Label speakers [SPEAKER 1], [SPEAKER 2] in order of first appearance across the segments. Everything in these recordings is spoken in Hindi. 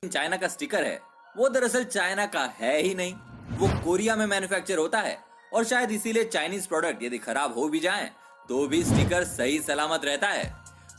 [SPEAKER 1] चाइना का स्टिकर है वो दरअसल चाइना का है ही नहीं, वो कोरिया में मैन्युफैक्चर होता है। और शायद इसीलिए चाइनीज प्रोडक्ट यदि खराब हो भी जाएं तो भी स्टिकर सही सलामत रहता है।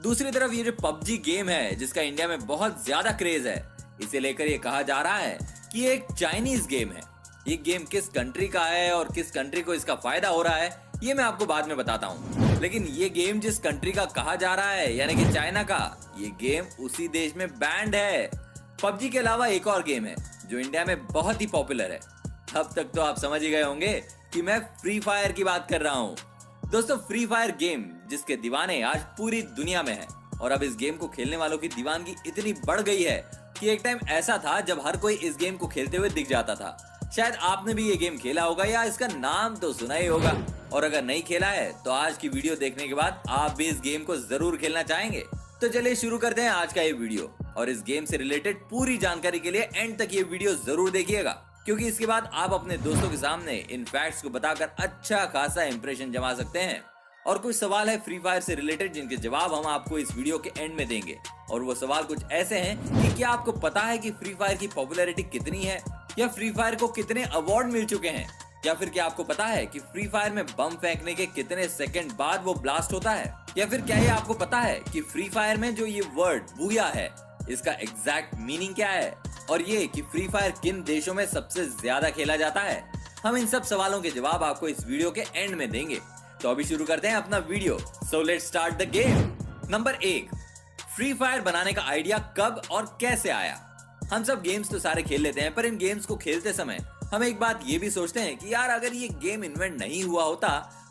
[SPEAKER 1] दूसरी तरफ ये जो पबजी गेम है जिसका इंडिया में बहुत ज्यादा क्रेज है, इसे लेकर ये कहा जा रहा है कि ये एक चाइनीज गेम है। ये गेम किस कंट्री का है और किस कंट्री को इसका फायदा हो रहा है ये मैं आपको बाद में बताता हूँ, लेकिन ये गेम जिस कंट्री का कहा जा रहा है यानी कि चाइना का, ये गेम उसी देश में बैंड है। पबजी के अलावा एक और गेम है जो इंडिया में बहुत ही पॉपुलर है। अब तक तो आप समझ ही गए होंगे कि मैं फ्री फायर की बात कर रहा हूँ। दोस्तों, फ्री फायर गेम जिसके दीवाने आज पूरी दुनिया में हैं और अब इस गेम को खेलने वालों की दीवानगी इतनी बढ़ गई है कि एक टाइम ऐसा था जब हर कोई इस गेम को खेलते हुए दिख जाता था। शायद आपने भी ये गेम खेला होगा या इसका नाम तो सुना ही होगा, और अगर नहीं खेला है तो आज की वीडियो देखने के बाद आप भी इस गेम को जरूर खेलना चाहेंगे। तो चलिए शुरू करते हैं आज का ये वीडियो, और इस गेम से रिलेटेड पूरी जानकारी के लिए एंड तक ये वीडियो जरूर देखिएगा, क्योंकि इसके बाद आप अपने दोस्तों के सामने इन फैक्ट्स को बताकर अच्छा खासा इंप्रेशन जमा सकते हैं। और कुछ सवाल है फ्री फायर से रिलेटेड जिनके जवाब हम आपको इस वीडियो के एंड में देंगे, और वो सवाल कुछ ऐसे हैं कि क्या आपको पता है कि फ्री फायर की पॉपुलैरिटी कितनी है, या फ्री फायर को कितने अवार्ड मिल चुके हैं, या फिर क्या आपको पता है कि फ्री फायर में बम फेंकने के कितने सेकंड बाद वो ब्लास्ट होता है, या फिर क्या ये आपको पता है कि फ्री फायर में जो ये वर्ड बूया है इसका एग्जैक्ट मीनिंग क्या है, और ये कि फ्री फायर किन देशों में सबसे ज्यादा खेला जाता है। हम इन सब सवालों के जवाब आपको इस वीडियो के एंड में देंगे। तो अभी शुरू करते हैं अपना video. So let's start the game. Number 1, free fire बनाने का आइडिया कब और कैसे आया। हम सब गेम्स तो सारे खेल लेते हैं, पर इन गेम्स को खेलते समय हम एक बात ये भी सोचते हैं कि यार अगर ये गेम इन्वेंट नहीं हुआ होता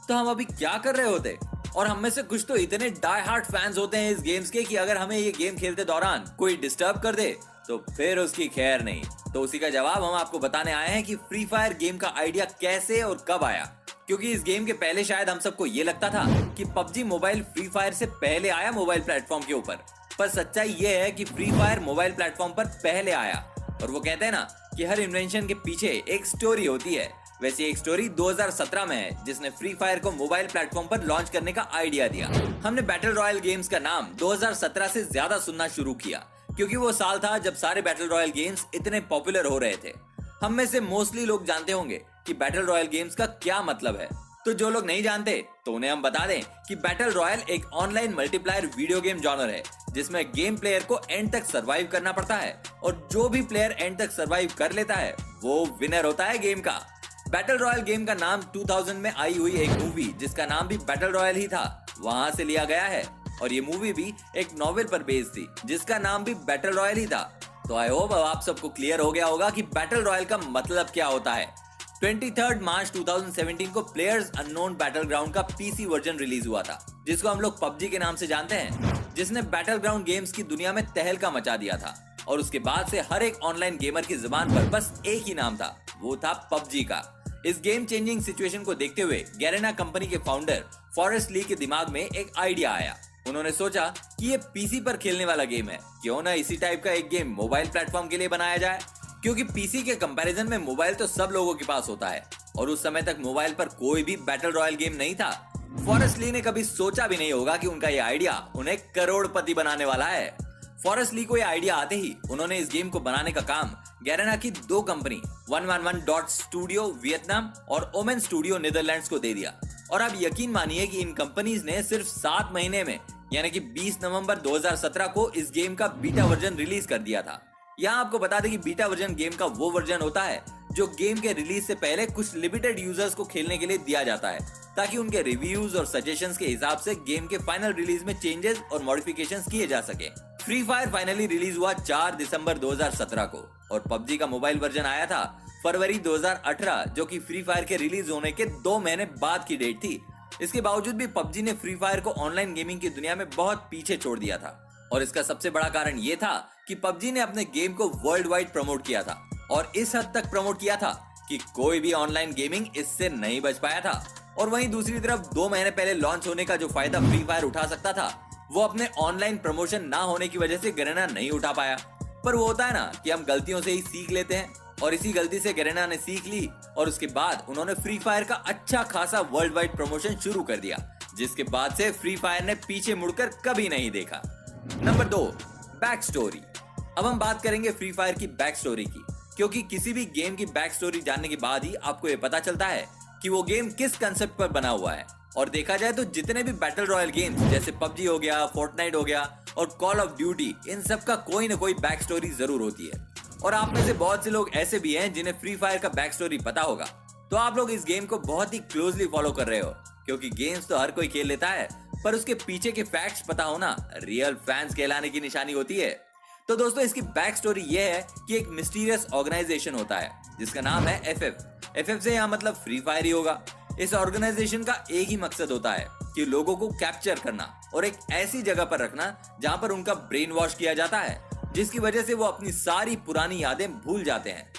[SPEAKER 1] तो हम अभी क्या कर रहे होते। और हम में से कुछ तो इतने डाई हार्ट फैंस होते हैं इस गेम्स के कि अगर हमें ये गेम खेलते दौरान कोई डिस्टर्ब कर दे तो फिर उसकी खैर नहीं। तो उसी का जवाब हम आपको बताने आए हैं कि फ्री फायर गेम का आइडिया कैसे और कब आया, क्योंकि इस गेम के पहले शायद हम सबको ये लगता था कि पबजी मोबाइल फ्री फायर से पहले आया मोबाइल प्लेटफॉर्म के ऊपर, पर सच्चाई ये है कि फ्री फायर मोबाइल प्लेटफॉर्म पर पहले आया। और वो कहते हैं ना कि हर इन्वेंशन के पीछे एक स्टोरी होती है, वैसे एक स्टोरी 2017 में है जिसने फ्री फायर को मोबाइल प्लेटफॉर्म पर लॉन्च करने का आइडिया दिया। हमने बैटल रॉयल गेम्स का नाम 2017 से ज्यादा सुनना शुरू किया, क्योंकि वो साल था जब सारे बैटल रॉयल गेम्स इतने पॉपुलर हो रहे थे। हम में से मोस्टली लोग जानते होंगे कि बैटल रॉयल गेम्स का क्या मतलब है, तो जो लोग नहीं जानते तो उन्हें हम बता दें कि बैटल रॉयल एक online multiplier video game genre है जिसमें गेम प्लेयर को एंड तक सरवाइव करना पड़ता है, और जो भी प्लेयर एंड तक सरवाइव कर लेता है वो विनर होता है गेम का। बैटल रॉयल गेम का नाम 2000 में आई हुई एक मूवी जिसका नाम भी बैटल रॉयल ही था, वहां से लिया गया है, और ये मूवी भी एक नॉवेल पर बेस्ड थी जिसका नाम भी बैटल रॉयल ही था। तो आई होप अब आप सबको क्लियर हो गया होगा कि बैटल रॉयल का मतलब क्या होता है। 23 मार्च 2017 को प्लेयर्स अननोन बैटलग्राउंड का पीसी वर्जन रिलीज हुआ था, जिसको हम लोग पबजी के नाम से जानते हैं, जिसने बैटलग्राउंड गेम्स की दुनिया में तहलका मचा दिया था। और उसके बाद से हर एक ऑनलाइन गेमर की जुबान पर बस एक ही नाम था, वो था पबजी का। इस गेम चेंजिंग सिचुएशन को देखते हुए गैरेना कंपनी के फाउंडर फॉरेस्ट ली के दिमाग में एक आइडिया आया। उन्होंने सोचा कि ये पीसी पर खेलने वाला गेम है, क्यों ना इसी टाइप का एक गेम मोबाइल प्लेटफॉर्म के लिए बनाया जाए, क्योंकि पीसी के कंपैरिजन में मोबाइल तो सब लोगों के पास होता है, और उस समय तक मोबाइल पर कोई भी बैटल रॉयल गेम नहीं था। फॉरेस्ट ली ने कभी सोचा भी नहीं होगा कि उनका ये आइडिया उन्हें करोड़पति बनाने वाला है। फॉरेस्ट ली को ये आइडिया आते ही उन्होंने इस गेम को बनाने का काम गैरेना की दो कंपनी 111 डॉट स्टूडियो वियतनाम और ओमेन स्टूडियो नीदरलैंड्स को दे दिया। और आप यकीन मानिए कि इन कंपनीज ने सिर्फ 7 महीने में यानी कि 20 नवंबर 2017 को इस गेम का बीटा वर्जन रिलीज कर दिया था। यहाँ आपको बता दें कि बीटा वर्जन गेम का वो वर्जन होता है जो गेम के रिलीज से पहले कुछ लिमिटेड यूजर्स को खेलने के लिए दिया जाता है, ताकि उनके रिव्यूज और सजेशंस के हिसाब से गेम के फाइनल रिलीज में चेंजेस और मॉडिफिकेशंस किए जा सके। फ्री फायर फाइनली रिलीज हुआ 4 दिसंबर 2017 को, और पबजी का मोबाइल वर्जन आया था फरवरी 2018, जो कि फ्री फायर के रिलीज होने के 2 महीने बाद की डेट थी। इसके बावजूद भी पबजी ने फ्री फायर को ऑनलाइन गेमिंग की दुनिया में बहुत पीछे छोड़ दिया था, और इसका सबसे बड़ा कारण ये था कि पबजी ने अपने गेम को वर्ल्ड वाइड प्रमोट किया था, और इस हद तक प्रमोट किया था कि कोई भी ऑनलाइन गेमिंग इससे नहीं बच पाया था। और वहीं दूसरी तरफ 2 महीने पहले लॉन्च होने का जो फायदा फ्री फायर उठा सकता था, वो अपने ऑनलाइन प्रमोशन ना होने की वजह से गैरेना नहीं उठा पाया। पर वो होता है ना कि हम गलतियों से ही सीख लेते हैं, और इसी गलती से गैरेना ने सीख ली, और उसके बाद उन्होंने फ्री फायर का अच्छा खासा वर्ल्ड वाइड प्रमोशन शुरू कर दिया, जिसके बाद से फ्री फायर ने पीछे मुड़कर कभी नहीं देखा। Number 2, back story. अब हम बात करेंगे फ्री फायर की बैक स्टोरी की, क्योंकि किसी भी गेम की बैक स्टोरी जानने के बाद ही आपको ये पता चलता है कि वो गेम किस कंसेप्ट पर बना हुआ है। और देखा जाए तो जितने भी बैटल रॉयल गेम्स जैसे पबजी हो गया, फोर्टनाइट हो गया और कॉल ऑफ ड्यूटी, इन सब का कोई ना कोई बैक स्टोरी जरूर होती है। और आप में से बहुत से लोग ऐसे भी हैं जिन्हें फ्री फायर का बैक स्टोरी पता होगा। तो आप लोग इस गेम को बहुत ही क्लोजली फॉलो कर रहे हो, क्योंकि गेम्स तो हर कोई खेल लेता है, पर उसके पीछे के फैक्ट्स पता होना रियल फैंस कहलाने की निशानी होती है। तो दोस्तों, इसकी बैक स्टोरी ये है कि एक मिस्टीरियस ऑर्गेनाइजेशन होता है जिसका नाम है एफएफ से यहाँ मतलब फ्री फायर ही होगा। इस ऑर्गेनाइजेशन का एक ही मकसद होता है कि लोगों को कैप्चर करना और एक ऐसी जगह पर रखना जहां पर उनका ब्रेन वॉश किया जाता है, जिसकी वजह से वो अपनी सारी पुरानी यादें भूल जाते हैं।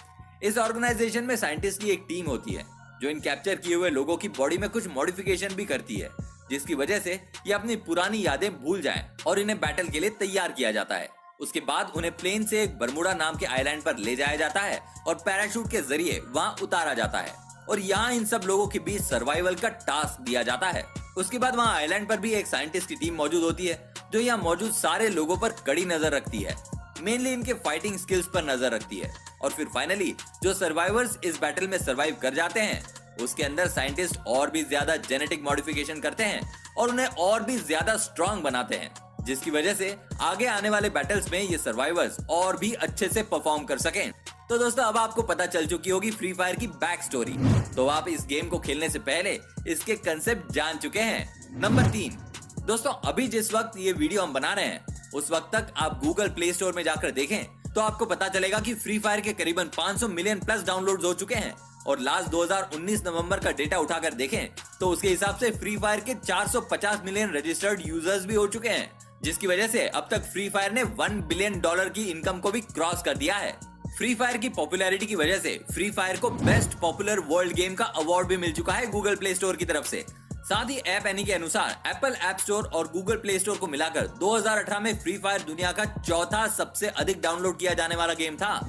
[SPEAKER 1] इस ऑर्गेनाइजेशन में साइंटिस्ट की एक टीम होती है जो इन कैप्चर किए हुए लोगों की बॉडी में कुछ मॉडिफिकेशन भी करती है, जिसकी वजह से ये अपनी पुरानी यादें भूल जाएं और इन्हें बैटल के लिए तैयार किया जाता है। उसके बाद उन्हें प्लेन से एक बरमुडा नाम के आइलैंड पर ले जाया जाता है और पैराशूट के जरिए वहां उतारा जाता है और यहाँ इन सब लोगों के बीच सर्वाइवल का टास्क दिया जाता है। उसके बाद वहाँ आइलैंड पर भी एक साइंटिस्ट की टीम मौजूद होती है जो यहाँ मौजूद सारे लोगों पर कड़ी नजर रखती है, मेनली इनके फाइटिंग स्किल्स पर नजर रखती है। और फिर फाइनली जो सर्वाइवर्स इस बैटल में सर्वाइव कर जाते हैं, उसके अंदर साइंटिस्ट और भी ज्यादा जेनेटिक मॉडिफिकेशन करते हैं और उन्हें और भी ज्यादा स्ट्रॉन्ग बनाते हैं, जिसकी वजह से आगे आने वाले बैटल्स में ये सर्वाइवर्स और भी अच्छे से परफॉर्म कर सकें। तो दोस्तों, अब आपको पता चल चुकी होगी फ्री फायर की बैक स्टोरी, तो आप इस गेम को खेलने से पहले इसके कंसेप्ट जान चुके हैं। नंबर 3, दोस्तों, अभी जिस वक्त ये वीडियो हम बना रहे हैं उस वक्त तक आप गूगल प्ले स्टोर में जाकर देखें तो आपको पता चलेगा कि फ्री फायर के करीबन 500 मिलियन प्लस डाउनलोड्स हो चुके हैं। और लास्ट 2019 नवंबर का डेटा उठाकर देखें तो उसके हिसाब से फ्री फायर के 450 मिलियन रजिस्टर्ड यूजर्स भी हो चुके हैं, जिसकी वजह से अब तक फ्री फायर ने $1 बिलियन की इनकम को भी क्रॉस कर दिया है। फ्री फायर की पॉपुलैरिटी की वजह से फ्री फायर को बेस्ट पॉपुलर वर्ल्ड गेम का अवार्ड भी मिल चुका है गूगल प्ले स्टोर की तरफ से। साथ ही ऐप एनी के अनुसार एप्पल ऐप स्टोर और गूगल प्ले स्टोर को मिलाकर 2018 में फ्री फायर दुनिया का चौथा सबसे अधिक डाउनलोड किया जाने वाला गेम था।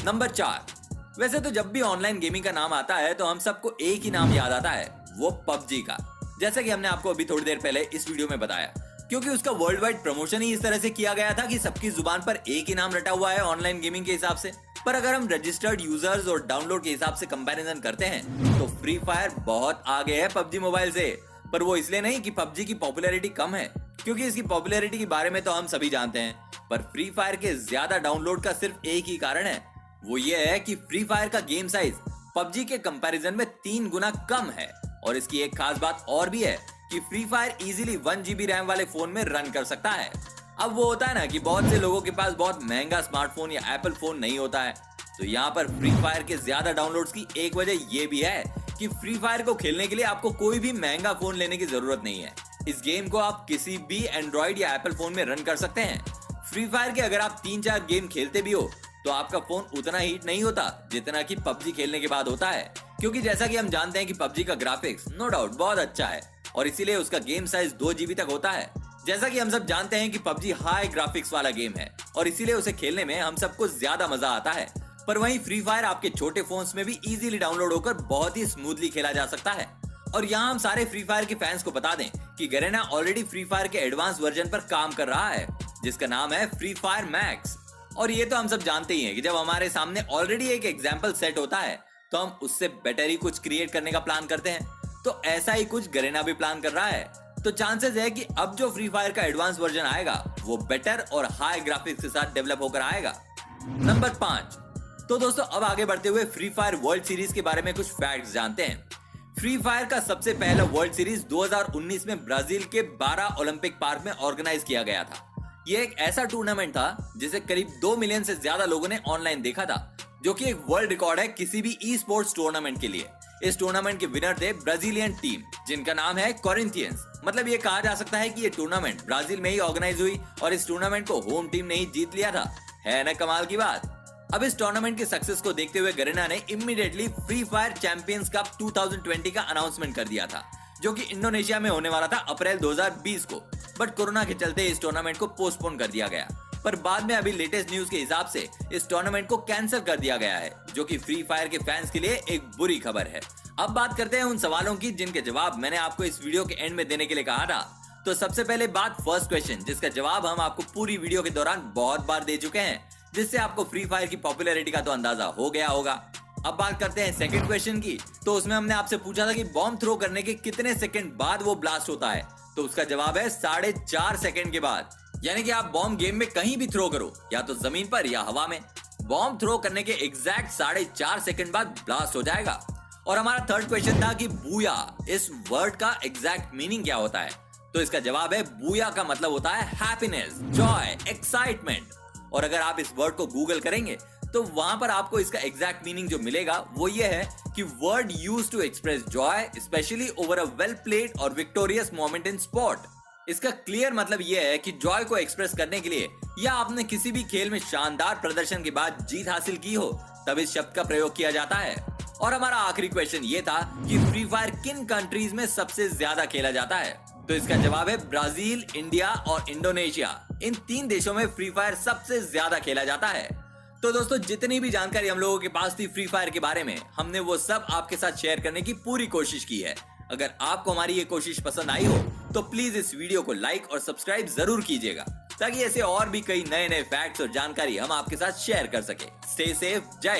[SPEAKER 1] नंबर 4, वैसे तो जब भी ऑनलाइन गेमिंग का नाम आता है तो हम सबको एक ही नाम याद आता है, वो पबजी का, जैसा कि हमने आपको अभी थोड़ी देर पहले इस वीडियो में बताया, क्योंकि उसका वर्ल्ड वाइड प्रमोशन ही इस तरह से किया गया था कि सबकी जुबान पर एक ही नाम रटा हुआ है ऑनलाइन गेमिंग के हिसाब से। पर अगर हम रजिस्टर्ड यूजर्स और डाउनलोड के हिसाब से कंपैरिजन करते हैं तो फ्री फायर बहुत आगे है पबजी मोबाइल से। पर वो इसलिए नहीं कि पबजी की पॉपुलैरिटी कम है, क्योंकि इसकी पॉपुलैरिटी के बारे में तो हम सभी जानते हैं, पर फ्री फायर के ज्यादा डाउनलोड का सिर्फ एक ही कारण है, वो ये है कि फ्री फायर का गेम साइज पबजी के कंपैरिजन में 3 गुना कम है। और इसकी एक खास बात और भी है कि free fire easily 1 GB RAM वाले फोन में रन कर सकता है। अब वो होता है ना कि बहुत से लोगों के पास बहुत महंगा स्मार्टफोन या एप्पल फोन नहीं होता है, तो यहाँ पर फ्री फायर के ज्यादा डाउनलोड्स की एक वजह ये भी है कि फ्री फायर को खेलने के लिए आपको कोई भी महंगा फोन लेने की जरूरत नहीं है। इस गेम को आप किसी भी एंड्रॉइड या एप्पल फोन में रन कर सकते हैं। फ्री फायर के अगर आप 3-4 गेम खेलते भी हो तो आपका फोन उतना हीट नहीं होता जितना कि पबजी खेलने के बाद होता है, क्योंकि जैसा कि हम जानते हैं कि पबजी का ग्राफिक्स नो डाउट बहुत अच्छा है और इसीलिए उसका गेम साइज 2 GB तक होता है। जैसा कि हम सब जानते हैं कि पबजी हाई ग्राफिक्स वाला गेम है और इसीलिए उसे खेलने में हम सबको ज्यादा मजा आता है। पर वहीं फ्री फायर आपके छोटे फोन्स में भी इजीली डाउनलोड होकर बहुत ही स्मूथली खेला जा सकता है। और यहाँ हम सारे फ्री फायर के फैंस को बता दें कि गैरेना ऑलरेडी फ्री फायर के एडवांस वर्जन पर काम कर रहा है, जिसका नाम है फ्री फायर मैक्स। और ये तो हम सब जानते ही हैं कि जब हमारे सामने ऑलरेडी एक एग्जाम्पल सेट होता है तो हम उससे बेटर ही कुछ क्रिएट करने का प्लान करते हैं, तो ऐसा ही कुछ गैरेना भी प्लान कर रहा है। तो चांसेस है कि अब जो फ्री फायर का एडवांस वर्जन आएगा वो बेटर और हाई ग्राफिक्स के साथ डेवलप होकर आएगा। नंबर 5, तो दोस्तों अब आगे बढ़ते हुए फ्री फायर वर्ल्ड सीरीज के बारे में कुछ फैक्ट्स जानते हैं। फ्री फायर का सबसे पहला वर्ल्ड सीरीज 2019 में ब्राजील के 12 ओलंपिक पार्क में ऑर्गेनाइज किया गया था। यह एक ऐसा टूर्नामेंट था जिसे करीब 2 मिलियन से ज्यादा लोगों ने ऑनलाइन देखा था, जो कि एक वर्ल्ड रिकॉर्ड है किसी भी ई स्पोर्ट्स टूर्नामेंट के लिए। इस टूर्नामेंट के विनर थे ब्राजीलियन टीम, जिनका नाम है कोरिंथियंस। मतलब ये कहा जा सकता है कि ये टूर्नामेंट ब्राजील में ही ऑर्गेनाइज हुई और इस टूर्नामेंट को होम टीम ने ही जीत लिया था। है ना कमाल की बात। अब इस टूर्नामेंट के सक्सेस को देखते हुए गैरेना ने immediately free fire champions cup 2020 का अनाउंसमेंट कर दिया था, जो कि इंडोनेशिया में होने वाला था अप्रैल 2020 को। बट कोरोना के चलते इस टूर्नामेंट को पोस्टपोन कर दिया गया। पर बाद में अभी लेटेस्ट न्यूज के हिसाब से इस टूर्नामेंट को कैंसिल कर दिया गया है, जो कि फ्री फायर के फैंस के लिए एक बुरी खबर है। अब बात करते हैं उन सवालों की जिनके जवाब मैंने आपको इस वीडियो के एंड में देने के लिए कहा था। तो सबसे पहले बात फर्स्ट क्वेश्चन, जिसका जवाब हम आपको पूरी वीडियो के दौरान बहुत बार दे चुके हैं, जिससे आपको फ्री फायर की पॉपुलैरिटी का तो अंदाजा हो गया होगा। अब बात करते हैं सेकंड क्वेश्चन की। तो उसमें हमने आपसे पूछा था कि बॉम्ब थ्रो करने के कितने सेकंड बाद वो ब्लास्ट होता है। तो उसका जवाब है 4.5 सेकंड के बाद। यानी कि आप बॉम्ब गेम में कहीं भी थ्रो करो, या तो जमीन पर या हवा में, बॉम्ब थ्रो करने के एग्जैक्ट 4.5 सेकंड बाद ब्लास्ट हो जाएगा। और हमारा थर्ड क्वेश्चन था कि बूया, इस वर्ड का एग्जैक्ट मीनिंग क्या होता है। तो इसका जवाब है बूया का मतलब होता है हैप्पीनेस, जॉय, एक्साइटमेंट। और अगर आप इस वर्ड को गूगल करेंगे तो वहां पर आपको इसका एग्जैक्ट मीनिंग जो मिलेगा वो ये है कि word used to express joy specially over a well played or victorious moment in sport. इसका क्लियर मतलब यह है कि जॉय को एक्सप्रेस करने के लिए या आपने किसी भी खेल में शानदार प्रदर्शन के बाद जीत हासिल की हो, तब इस शब्द का प्रयोग किया जाता है। और हमारा आखिरी क्वेश्चन ये था कि फ्री फायर किन कंट्रीज में सबसे ज्यादा खेला जाता है। तो इसका जवाब है ब्राजील, इंडिया और इंडोनेशिया। इन 3 देशों में फ्री फायर सबसे ज्यादा खेला जाता है। तो दोस्तों, जितनी भी जानकारी हम लोगों के पास थी फ्री फायर के बारे में, हमने वो सब आपके साथ शेयर करने की पूरी कोशिश की है। अगर आपको हमारी ये कोशिश पसंद आई हो तो प्लीज इस वीडियो को लाइक और सब्सक्राइब जरूर कीजिएगा, ताकि ऐसे और भी कई नए नए फैक्ट्स और जानकारी हम आपके साथ शेयर कर सके। स्टे सेफ, जय